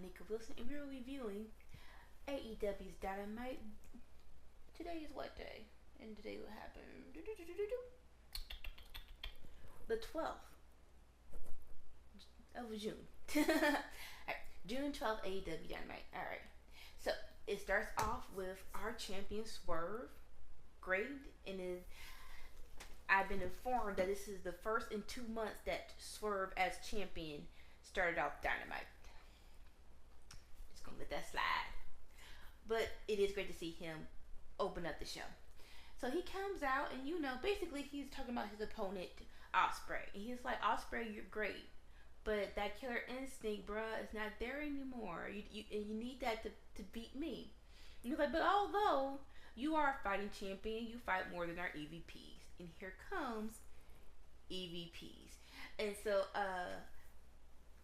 Monica Wilson, and we're reviewing AEW's Dynamite. Today is what day? And today what happened? The 12th of June. Alright, June 12th, AEW Dynamite. Alright, so it starts off with our champion Swerve. Great, and I've been informed that this is the first in 2 months that Swerve as champion started off Dynamite. Just gonna let that slide. But it is great to see him open up the show. So he comes out and basically he's talking about his opponent, Ospreay. And he's like, Ospreay, you're great. But that killer instinct, bruh, is not there anymore. You need that to beat me. And he's like, but although you are a fighting champion, you fight more than our EVPs. And here comes EVPs. And so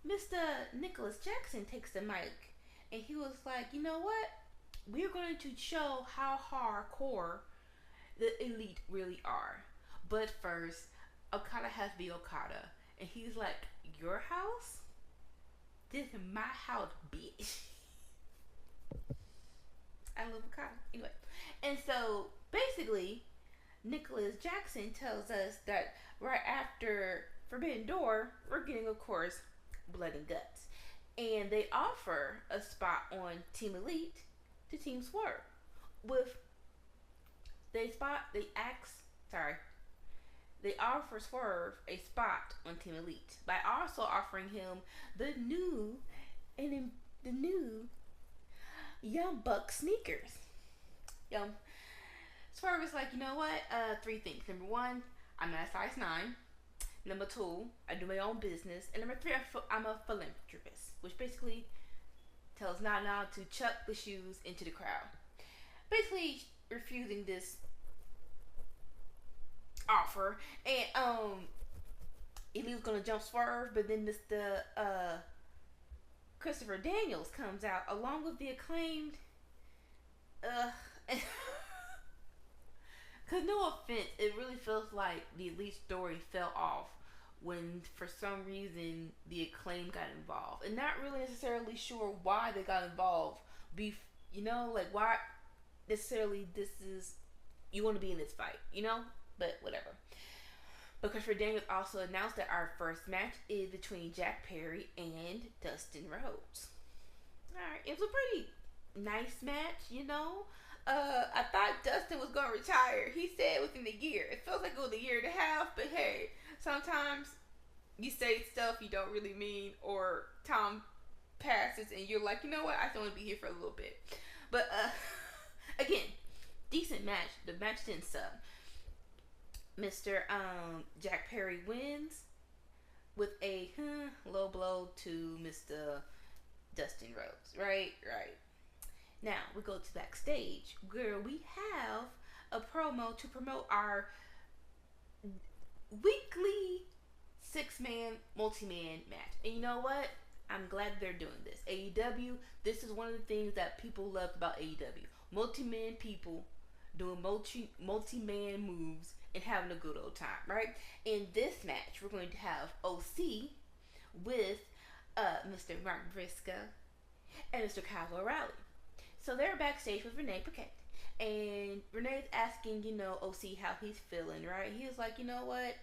Mr. Nicholas Jackson takes the mic and he was like, you know what? We're going to show how hardcore the elite really are. But first, Okada has to be Okada. And he's like, your house? This is my house, bitch. I love Okada. Anyway. And so, basically, Nicholas Jackson tells us that right after Forbidden Door, we're getting, of course, Blood and Guts. And they offer a spot on Team Elite to Team Swerve. They offer Swerve a spot on Team Elite by also offering him the new Young Buck sneakers. Swerve is like, you know what? 3 things. Number 1, I'm not a size 9. Number 2, I do my own business. And number 3, I'm a philanthropist, which basically tells Nana to chuck the shoes into the crowd. Basically refusing this offer. And Elite's gonna jump Swerve, but then Mr. Christopher Daniels comes out along with the Acclaimed. Cause no offense, it really feels like the Elite story fell off when for some reason the Acclaim got involved, and not really necessarily sure why they got involved. Like why necessarily this is you want to be in this fight, but whatever. But Christopher Daniels also announced that our first match is between Jack Perry and Dustin Rhodes. Alright, it was a pretty nice match, I thought Dustin was going to retire. He said within a year. It feels like it was a year and a half, but hey, sometimes you say stuff you don't really mean, or time passes and you're like, you know what, I still want to be here for a little bit. But again, decent match. The match didn't suck. Mr. Jack Perry wins with a low blow to Mr. Dustin Rhodes. Right. Now we go to backstage where we have a promo to promote our weekly 6-man multi-man match. And you know what? I'm glad they're doing this. AEW, this is one of the things that people love about AEW. Multi-man people doing multi-man moves and having a good old time, right? In this match, we're going to have OC with Mr. Mark Briscoe and Mr. Kyle O'Reilly. So they're backstage with Renee Paquette. And Renee's asking, OC how he's feeling, right? He was like, you know what?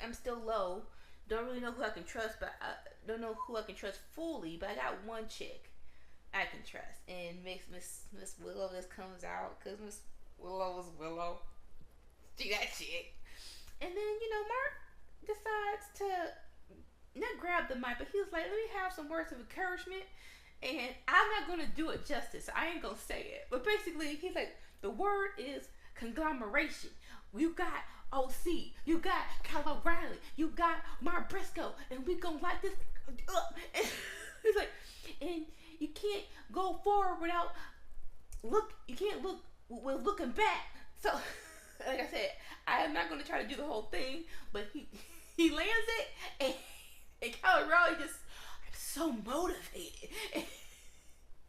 I'm still low. Don't really know who I can trust, but I don't know who I can trust fully. But I got one chick I can trust. And Miss Willow just comes out because Miss Willow is Willow. See that chick. And then, Mark decides to not grab the mic, but he was like, let me have some words of encouragement. And I'm not going to do it justice. I ain't going to say it. But basically, he's like, the word is conglomeration. You got OC. You got Kyle O'Reilly. You got Mark Briscoe. And we going to light this up. And he's like, and you can't go forward without looking back. So, like I said, I am not going to try to do the whole thing. But he lands it. And Kyle O'Reilly just so motivated. And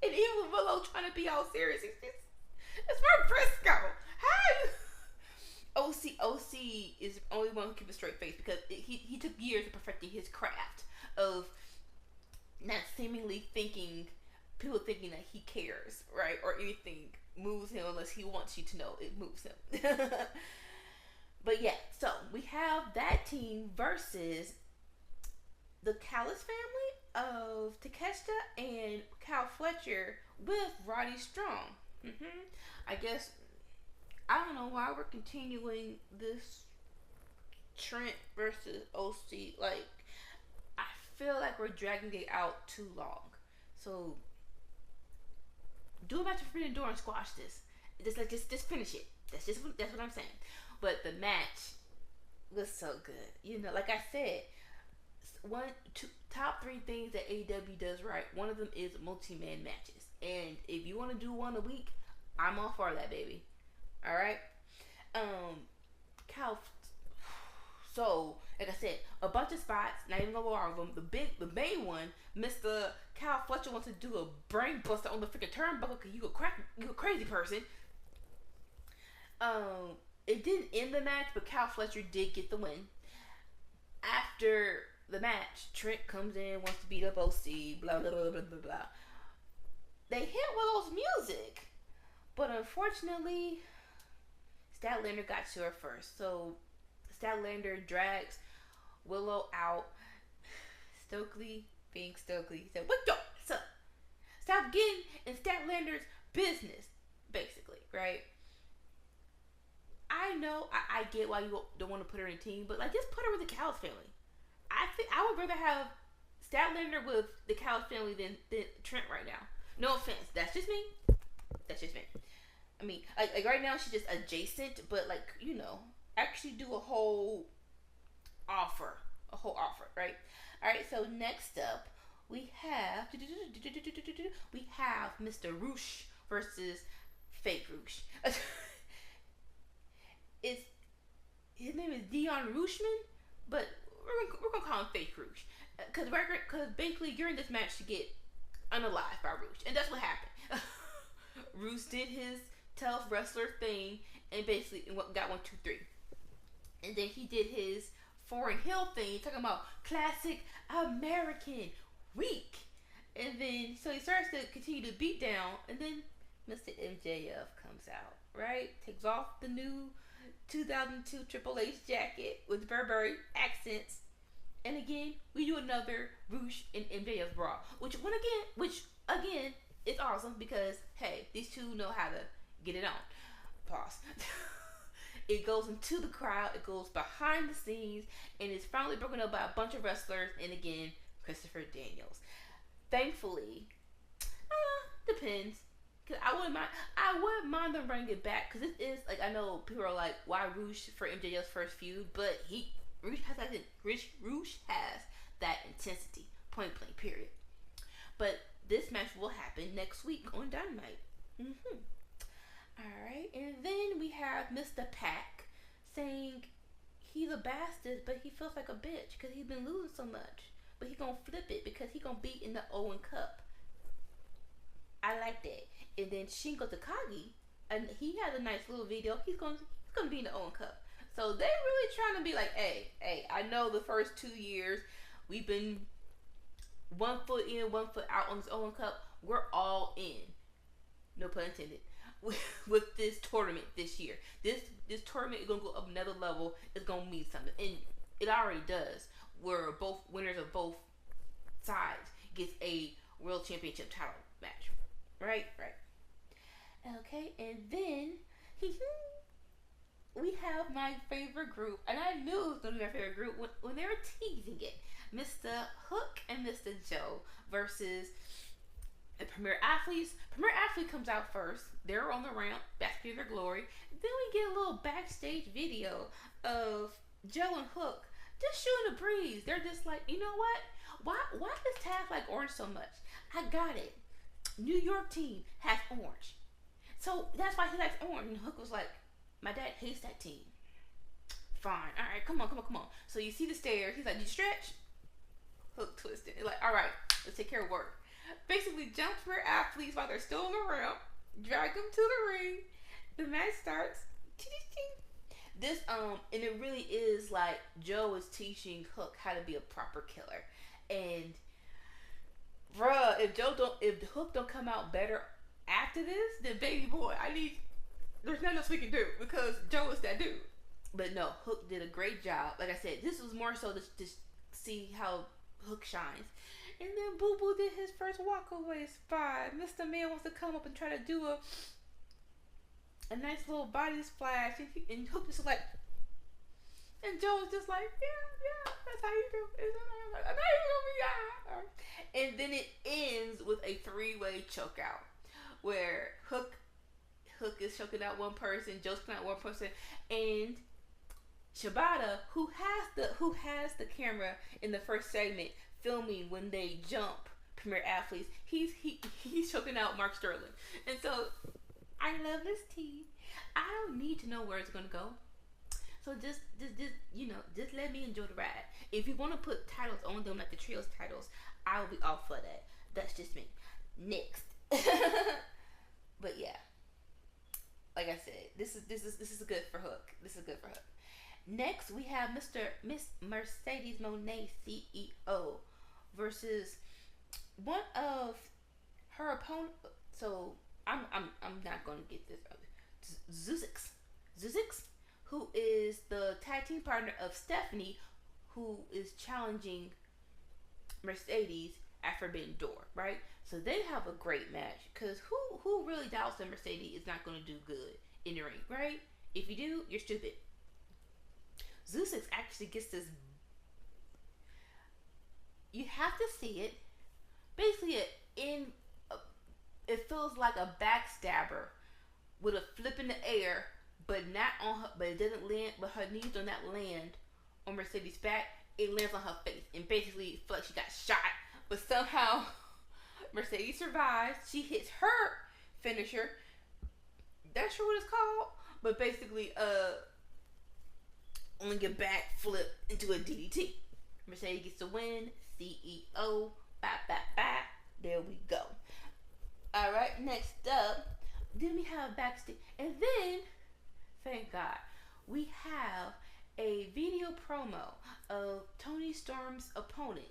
even with Willow trying to be all serious, it's Mark Briscoe. How? OC is the only one who keeps a straight face because he took years of perfecting his craft of not seemingly thinking people thinking that he cares, right? Or anything moves him unless he wants you to know it moves him. But yeah, so we have that team versus the Callis family of Takeshita and Cal Fletcher with Roddy Strong. I guess I don't know why we're continuing this Trent versus OC. Like, I feel like we're dragging it out too long. So do a match of Forbidden Door and squash this. Just finish it. That's what I'm saying. But the match was so good. You know, like I said, top three things that AEW does right. One of them is multi-man matches, and if you want to do one a week, I'm all for that, baby. All right. Cal. So, like I said, a bunch of spots. Not even gonna go all of them. The main one, Mr. Cal Fletcher wants to do a brain buster on the freaking turnbuckle because you a crazy person. It didn't end the match, but Cal Fletcher did get the win. After the match, Trent comes in, wants to beat up OC, blah blah blah blah blah blah. They hit Willow's music, but unfortunately, Statlander got to her first. So Statlander drags Willow out. Stokely, being Stokely, said, "What the? Stop getting in Statlander's business," basically, right? I know, I get why you don't want to put her in a team, but like, just put her with the Callis family. I think I would rather have Statlander with the Callis family than Trent right now. No offense, that's just me. I mean, like right now she's just adjacent, but like, you know, actually do a whole offer, right? All right. So next up, we have Mr. Roosh versus Fake Roosh. His name is Dion Rooshman, but we're gonna call him Fake Roosh, because basically during this match to get unalived by Roosh, and that's what happened. Roosh did his tough wrestler thing and basically got 1, 2, 3, and then he did his foreign heel thing, talking about classic American weak, and then so he starts to continue to beat down, and then Mr. MJF comes out, right? Takes off the new 2002 Triple H jacket with Burberry accents, and again we do another Roosh and MJF brawl, which again is awesome because hey, these two know how to get it on. Pause. It goes into the crowd, it goes behind the scenes, and it's finally broken up by a bunch of wrestlers, and again Christopher Daniels. Thankfully, depends. Cause I wouldn't mind them bringing it back, because it is like, I know people are like, why Roosh for MJF's first feud, but Roosh has that intensity, point blank, period. But this match will happen next week on Dynamite. All right, and then we have Mr. Pac saying he's a bastard, but he feels like a bitch because he's been losing so much, but he's gonna flip it because he's gonna be in the Owen Cup. I like that. And then Shingo Takagi, and he has a nice little video. He's gonna be in the Owen Cup. So they really trying to be like, hey, I know the first 2 years we've been 1 foot in, 1 foot out on this Owen Cup. We're all in, no pun intended, with this tournament this year. This tournament is gonna go up another level. It's gonna mean something, and it already does. Where both winners of both sides gets a world championship title match. Right. Okay, and then we have my favorite group, and I knew it was going to be my favorite group when they were teasing it. Mr. Hook and Mr. Joe versus the Premier Athletes. Premier Athlete comes out first. They're on the ramp, basking in their glory. Then we get a little backstage video of Joe and Hook just shooting the breeze. They're just like, you know what? Why does Taz like orange so much? I got it. New York team has orange, so that's why he likes orange. And Hook was like, my dad hates that team. Fine, all right, come on. So you see the stairs. He's like, did you stretch? Hook twisted. He's like, all right, let's take care of work. Basically, jumps for athletes while they're still on the ramp, drag them to the ring. The match starts. This and it really is like Joe is teaching Hook how to be a proper killer, and Bruh, if the Hook don't come out better after this, then baby boy, there's nothing else we can do because Joe is that dude. But no, Hook did a great job. Like I said, this was more so to see how Hook shines. And then Boo Boo did his first walkaway spot. Mr. Man wants to come up and try to do a nice little body splash, and Hook is like, and Joe was just like, yeah, that's how you do. That's how you gonna be. And then it ends with a 3-way choke out, where Hook is choking out one person, Joe's choking out one person, and Shibata, who has the camera in the first segment filming when they jump Premier Athletes, he's choking out Mark Sterling. And so I love this tea. I don't need to know where it's gonna go. So just let me enjoy the ride. If you want to put titles on them like the trios titles, I will be all for that. That's just me. Next. But yeah, like I said, this is good for Hook. This is good for Hook. Next, we have Miss Mercedes Moné, CEO, versus one of her opponent. So I'm not gonna get this. Zuzix, who is the tag team partner of Stephanie, who is challenging Mercedes at Forbidden Door, right? So they have a great match, because who really doubts that Mercedes is not going to do good in the ring, right? If you do, you're stupid. Zuzix actually gets this. You have to see it. Basically, it feels like a backstabber with a flip in the air, but not on her. But it doesn't land. But her knees do not land on Mercedes' back. It lands on her face, and basically it feels like she got shot. But somehow Mercedes survives. She hits her finisher. That's sure what it's called. But basically, only get back flip into a DDT. Mercedes gets the win. CEO. Bye. There we go. All right. Next up, then we have backstage, and then thank God we have a video promo of Toni Storm's opponent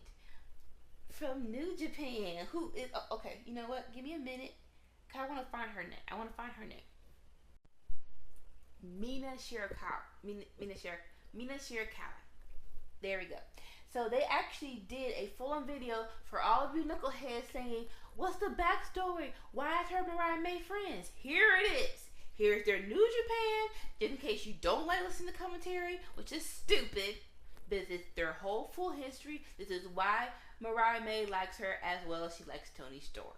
from New Japan, who is okay. You know what? Give me a minute. Cause I want to find her name. Mina Shirakawa. There we go. So they actually did a full-on video for all of you knuckleheads saying, "What's the backstory? Why is her and Mariah May friends?" Here it is. Here's their New Japan. Just in case you don't like listening to commentary, which is stupid. This is their whole full history. This is why Mariah May likes her as well as she likes Toni Storm.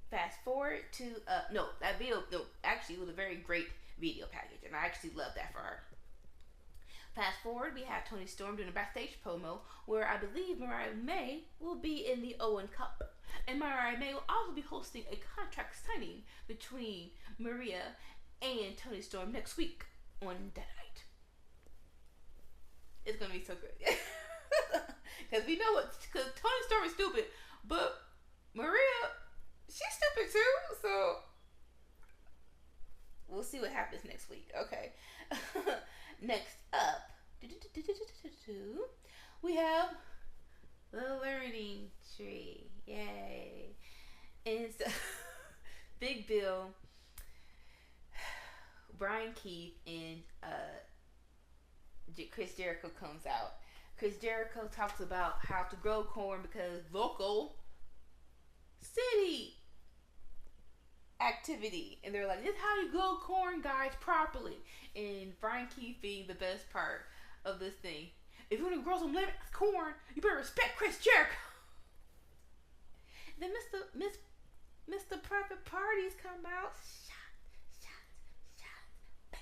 Fast forward to that video. No, actually, it was a very great video package, and I actually love that for her. Fast forward, we have Toni Storm doing a backstage promo where I believe Mariah May will be in the Owen Cup, and Mariah May will also be hosting a contract signing between Maria and Toni Storm next week on Dynamite. It's gonna be so good. Because we know because Toni Storm is stupid, but Maria, she's stupid too, so we'll see what happens next week. Okay. Next up, we have the Learning Tree. Yay. And so, Big Bill, Brian Keith, and Chris Jericho comes out. Chris Jericho talks about how to grow corn because local city activity, and they're like, "This is how you grow corn, guys, properly." And Brian Keith being the best part of this thing. If you want to grow some corn, you better respect Chris Jericho. Then Mr. Private Parties come out. Shots, bam.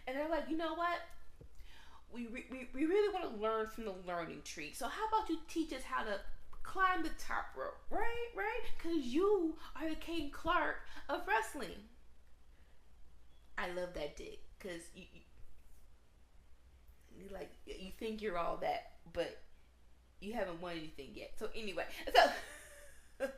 And they're like, "You know what? We really want to learn from the Learning Tree. So how about you teach us how to climb the top rope, right? Because you are the Kane Clark of wrestling." I love that dig, because you think you're all that, but you haven't won anything yet. So anyway, so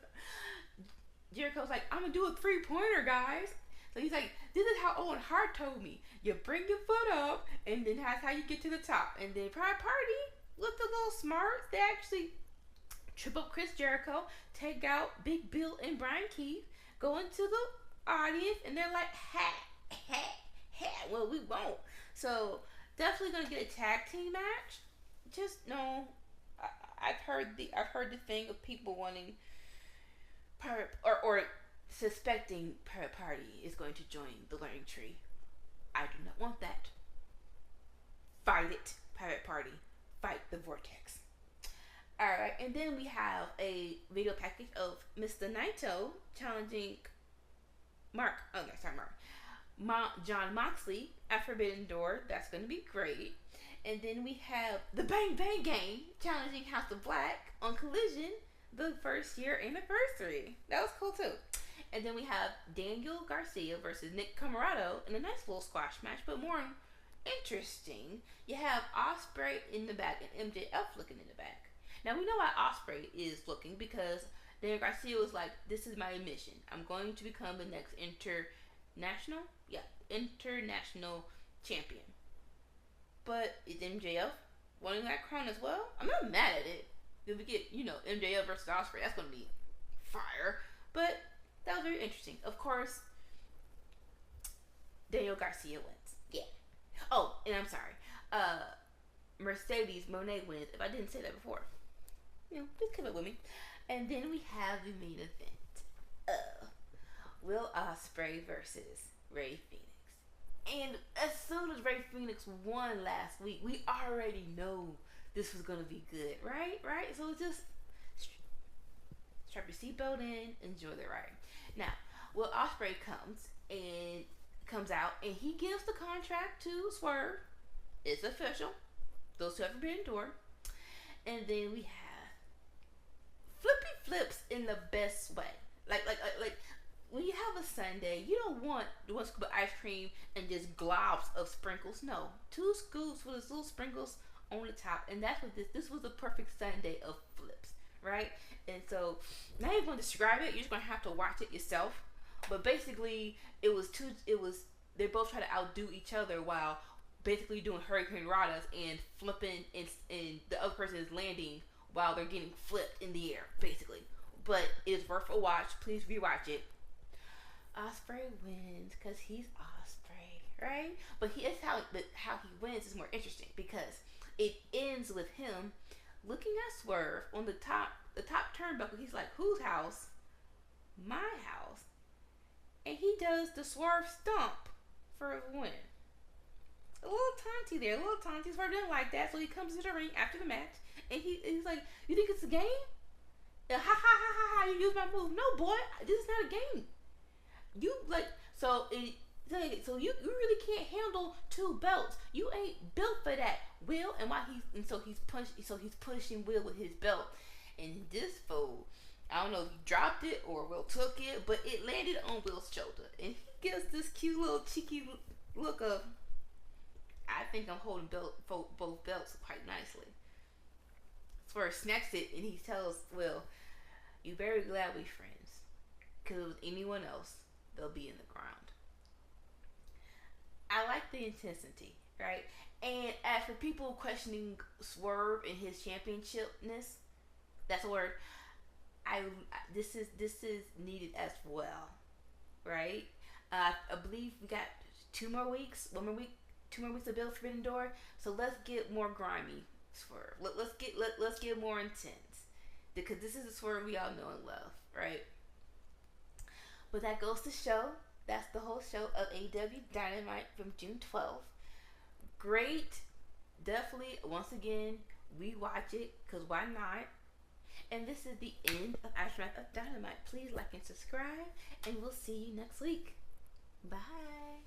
Jericho's like, "I'm gonna do a 3-pointer, guys." So he's like, "This is how Owen Hart told me. You bring your foot up, and then that's how you get to the top." And then Pride Party, with the little smarts, they actually trip up Chris Jericho, take out Big Bill and Brian Keith, go into the audience, and they're like, ha, ha, ha. Well, we won't. So definitely gonna get a tag team match. Just know, I've heard the thing of people wanting or suspecting Pirate Party is going to join the Learning Tree. I do not want that. Fight it, Pirate Party. Fight the Vortex. Alright, and then we have a video package of Mr. Naito challenging John Moxley at Forbidden Door. That's going to be great. And then we have the Bang Bang Gang challenging House of Black on Collision, the first year anniversary. That was cool too. And then we have Daniel Garcia versus Nick Comoroto in a nice little squash match, but more interesting, you have Ospreay in the back and MJF looking in the back. Now we know why Ospreay is looking, because Daniel Garcia was like, this is my mission. I'm going to become the next international champion. But is MJF wanting that crown as well? I'm not mad at it. If we get, MJF versus Ospreay, that's going to be fire. But that was very interesting. Of course, Daniel Garcia wins. Yeah. Oh, and I'm sorry. Mercedes Moné wins. If I didn't say that before, just come up with me. And then we have the main event. Will Ospreay versus Rey Fenix. And as soon as Rey Fenix won last week, we already know this was going to be good, right? So just strap your seatbelt in, enjoy the ride. Now, Will Ospreay comes out, and he gives the contract to Swerve. It's official. Those two have Forbidden Door. And then we have flippy flips in the best way. Like when you have a sundae, you don't want one scoop of ice cream and just globs of sprinkles. No, 2 scoops with those little sprinkles on the top, and that's what this was the perfect sundae of flips, right? And so, not even going to describe it. You're just gonna have to watch it yourself. But basically, they both try to outdo each other while basically doing Hurricane Ranas and flipping, and the other person is landing while they're getting flipped in the air, basically. But it's worth a watch. Please rewatch it. Ospreay wins because he's Ospreay, right? But it's how he wins is more interesting, because it ends with him looking at Swerve on the top turnbuckle. He's like, whose house? My house. And he does the Swerve stomp for a win. A little taunty there, Swerve didn't like that, so he comes to the ring after the match, and he's like, you think it's a game? Ha ha ha ha ha, you use my move. No, boy, this is not a game. You so you really can't handle 2 belts. You ain't built for that, Will. And he's pushing Will with his belt, and this fool, I don't know if he dropped it or Will took it, but it landed on Will's shoulder, and he gives this cute little cheeky look of, I think I'm holding both belts quite nicely. Swerve snacks it, and he tells Will, you very glad we friends, because with anyone else, they'll be in the ground. I like the intensity, right? And as for people questioning Swerve and his championshipness, that's a word. This is needed as well, right? I believe we got 2 more weeks, 2 more weeks to build Forbidden Door. So let's get more grimy Swerve. Let's get more intense, because this is the Swerve we all know and love, right? But that goes to show, that's the whole show of AEW Dynamite from June 12th. Great. Definitely, once again, rewatch it, because why not? And this is the end of AfterMath of Dynamite. Please like and subscribe, and we'll see you next week. Bye.